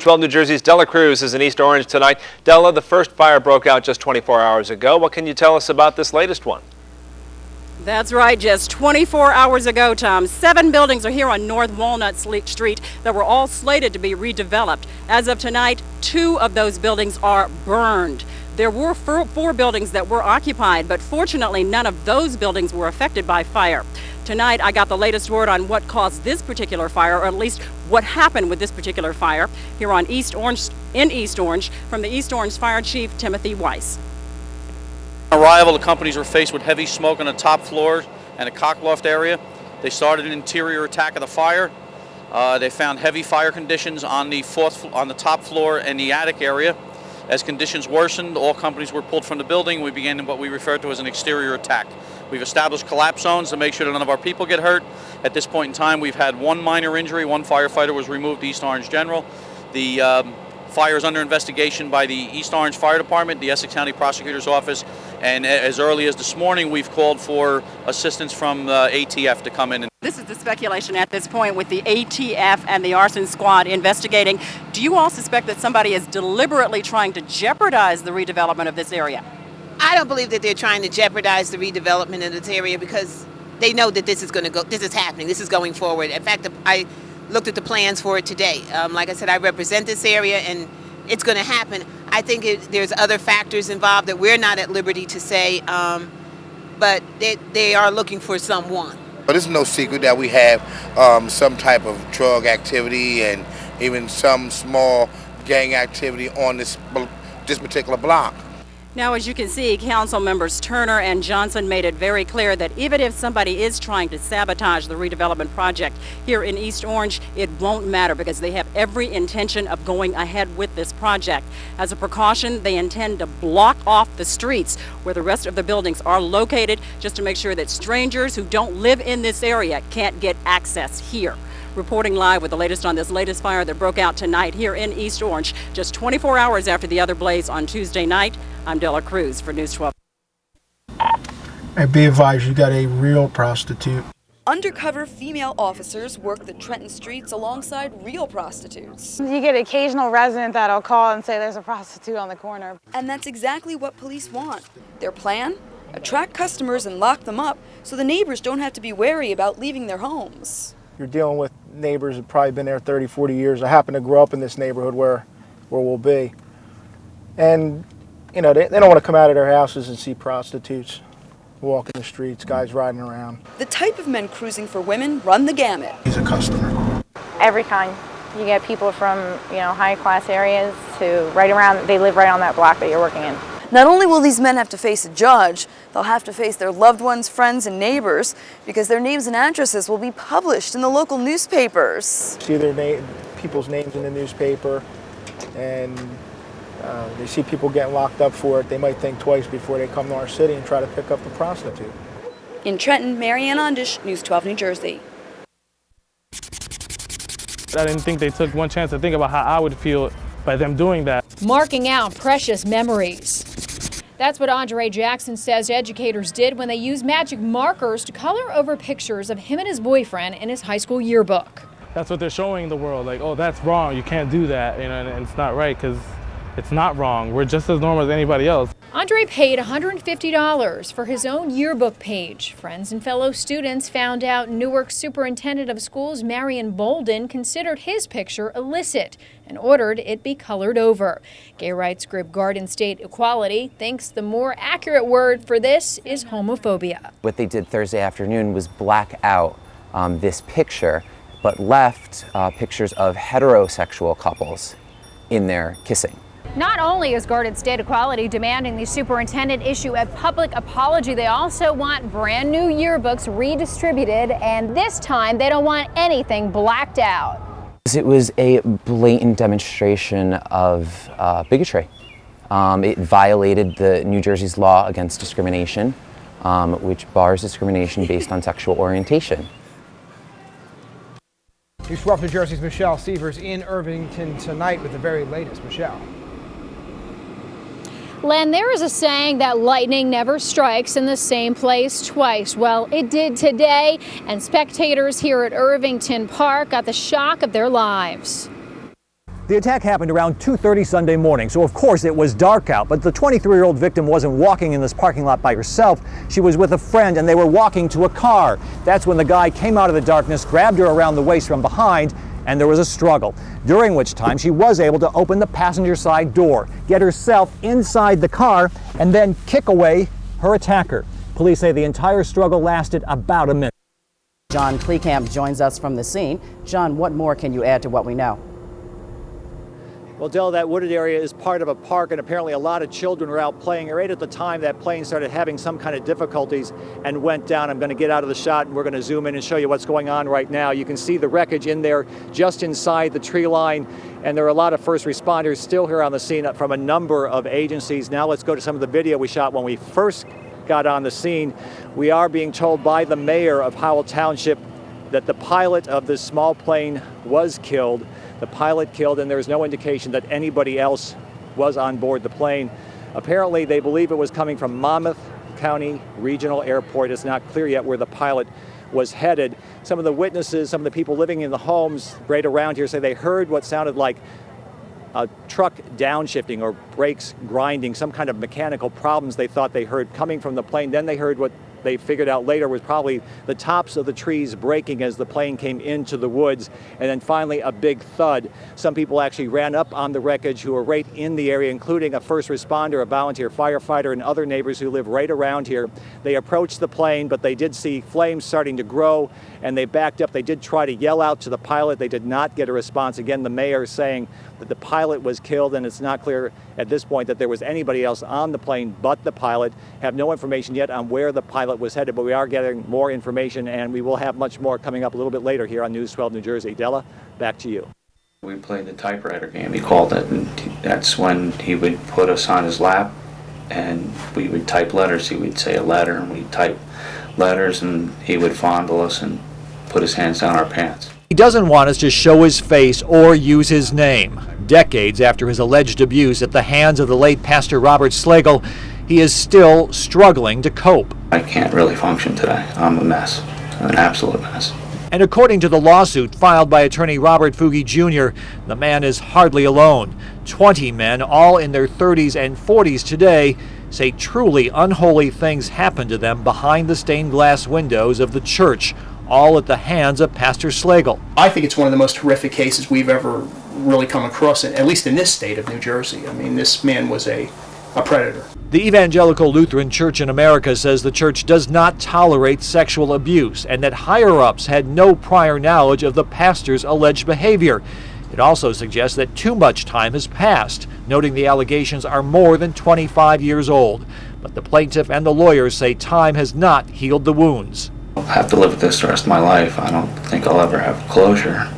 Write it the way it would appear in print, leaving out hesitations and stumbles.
12 New Jersey's Della Cruz is in East Orange tonight. Della, the first fire broke out just 24 hours ago. What can you tell us about this latest one? That's right, just 24 hours ago, Tom. 7 buildings are here on North Walnut Street that were all slated to be redeveloped. As of tonight, 2 of those buildings are burned. There were 4 buildings that were occupied, but fortunately none of those buildings were affected by fire. Tonight, I got the latest word on what caused this particular fire, or at least what happened with this particular fire, here on East Orange, from the East Orange Fire Chief, Timothy Weiss. Arrival, the companies were faced with heavy smoke on the top floor and a cockloft area. They started an interior attack of the fire. They found heavy fire conditions on the top floor and the attic area. As conditions worsened, all companies were pulled from the building. We began what we refer to as an exterior attack. We've established collapse zones to make sure that none of our people get hurt. At this point in time, we've had 1 minor injury. 1 firefighter was removed to East Orange General. The fire is under investigation by the East Orange Fire Department, the Essex County Prosecutor's Office, and as early as this morning, we've called for assistance from ATF to come in. This is the speculation at this point with the ATF and the arson squad investigating. Do you all suspect that somebody is deliberately trying to jeopardize the redevelopment of this area? I don't believe that they're trying to jeopardize the redevelopment of this area because they know that this is happening, this is going forward. In fact, I looked at the plans for it today. Like I said, I represent this area and it's going to happen. I think there's other factors involved that we're not at liberty to say, but they are looking for someone. But it's no secret that we have some type of drug activity and even some small gang activity on this particular block. Now, as you can see, council members Turner and Johnson made it very clear that even if somebody is trying to sabotage the redevelopment project here in East Orange, it won't matter because they have every intention of going ahead with this project. As a precaution, they intend to block off the streets where the rest of the buildings are located just to make sure that strangers who don't live in this area can't get access here. Reporting live with the latest on this latest fire that broke out tonight here in East Orange, just 24 hours after the other blaze on Tuesday night. I'm Della Cruz for News 12. And be advised, you got a real prostitute. Undercover female officers work the Trenton streets alongside real prostitutes. You get an occasional resident that'll call and say there's a prostitute on the corner. And that's exactly what police want. Their plan? Attract customers and lock them up so the neighbors don't have to be wary about leaving their homes. You're dealing with neighbors who've probably been there 30, 40 years. I happen to grow up in this neighborhood where we'll be. And, you know, they don't want to come out of their houses and see prostitutes walking the streets, guys riding around. The type of men cruising for women run the gamut. He's a customer. Every kind. You get people from, high class areas to they live right on that block that you're working in. Not only will these men have to face a judge, they'll have to face their loved ones, friends, and neighbors because their names and addresses will be published in the local newspapers. See people's names in the newspaper, and they see people getting locked up for it. They might think twice before they come to our city and try to pick up the prostitute. In Trenton, Marianne Ondish, News 12 New Jersey. I didn't think they took one chance to think about how I would feel by them doing that. Marking out precious memories. That's what Andre Jackson says educators did when they used magic markers to color over pictures of him and his boyfriend in his high school yearbook. That's what they're showing the world, like, oh, that's wrong, you can't do that, and it's not right, because it's not wrong. We're just as normal as anybody else. Andre paid $150 for his own yearbook page. Friends and fellow students found out Newark's superintendent of schools, Marion Bolden, considered his picture illicit and ordered it be colored over. Gay rights group Garden State Equality thinks the more accurate word for this is homophobia. What they did Thursday afternoon was black out this picture, but left pictures of heterosexual couples in there kissing. Not only is Garden State Equality demanding the superintendent issue a public apology, they also want brand new yearbooks redistributed, and this time they don't want anything blacked out. It was a blatant demonstration of bigotry. It violated the New Jersey's law against discrimination, which bars discrimination based on sexual orientation. News 12 New Jersey's Michelle Sievers in Irvington tonight with the very latest. Michelle. Len, there is a saying that lightning never strikes in the same place twice. Well, it did today, and spectators here at Irvington Park got the shock of their lives. The attack happened around 2:30 Sunday morning, so of course it was dark out, but the 23-year-old victim wasn't walking in this parking lot by herself. She was with a friend and they were walking to a car. That's when the guy came out of the darkness, grabbed her around the waist from behind, and there was a struggle, during which time she was able to open the passenger side door, get herself inside the car, and then kick away her attacker. Police say the entire struggle lasted about a minute. John Kleekamp joins us from the scene. John, what more can you add to what we know? Well, Dell, that wooded area is part of a park, and apparently a lot of children were out playing right at the time that plane started having some kind of difficulties and went down. I'm going to get out of the shot and we're going to zoom in and show you what's going on right now. You can see the wreckage in there just inside the tree line, and there are a lot of first responders still here on the scene from a number of agencies. Now let's go to some of the video we shot when we first got on the scene. We are being told by the mayor of Howell Township that the pilot of this small plane was killed. The pilot killed, and there is no indication that anybody else was on board the plane. Apparently, they believe it was coming from Monmouth County Regional Airport. It's not clear yet where the pilot was headed. Some of the witnesses, some of the people living in the homes right around here say they heard what sounded like a truck downshifting or brakes grinding, some kind of mechanical problems they thought they heard coming from the plane. Then they heard what they figured out later was probably the tops of the trees breaking as the plane came into the woods, and then finally a big thud. Some people actually ran up on the wreckage who were right in the area, including a first responder, a volunteer firefighter, and other neighbors who live right around here. They approached the plane, but they did see flames starting to grow, and they backed up. They did try to yell out to the pilot. They did not get a response. Again, the mayor saying that the pilot was killed, and it's not clear at this point that there was anybody else on the plane but the pilot. Have no information yet on where the pilot was headed, but we are getting more information, and we will have much more coming up a little bit later here on News 12 New Jersey. Della, back to you. We played the typewriter game, he called it, and that's when he would put us on his lap and we would type letters. He would say a letter and we'd type letters, and he would fondle us and put his hands down our pants. He doesn't want us to show his face or use his name. Decades after his alleged abuse at the hands of the late Pastor Robert Slagle, he is still struggling to cope. I can't really function today. I'm a mess, an absolute mess. And according to the lawsuit filed by attorney Robert Fugi Jr., the man is hardly alone. 20 men, all in their 30s and 40s today, say truly unholy things happened to them behind the stained glass windows of the church, all at the hands of Pastor Slagle. I think it's one of the most horrific cases we've ever really come across, at least in this state of New Jersey. I mean, this man was a predator. The Evangelical Lutheran Church in America says the church does not tolerate sexual abuse and that higher-ups had no prior knowledge of the pastor's alleged behavior. It also suggests that too much time has passed, noting the allegations are more than 25 years old. But the plaintiff and the lawyers say time has not healed the wounds. I'll have to live with this the rest of my life. I don't think I'll ever have closure.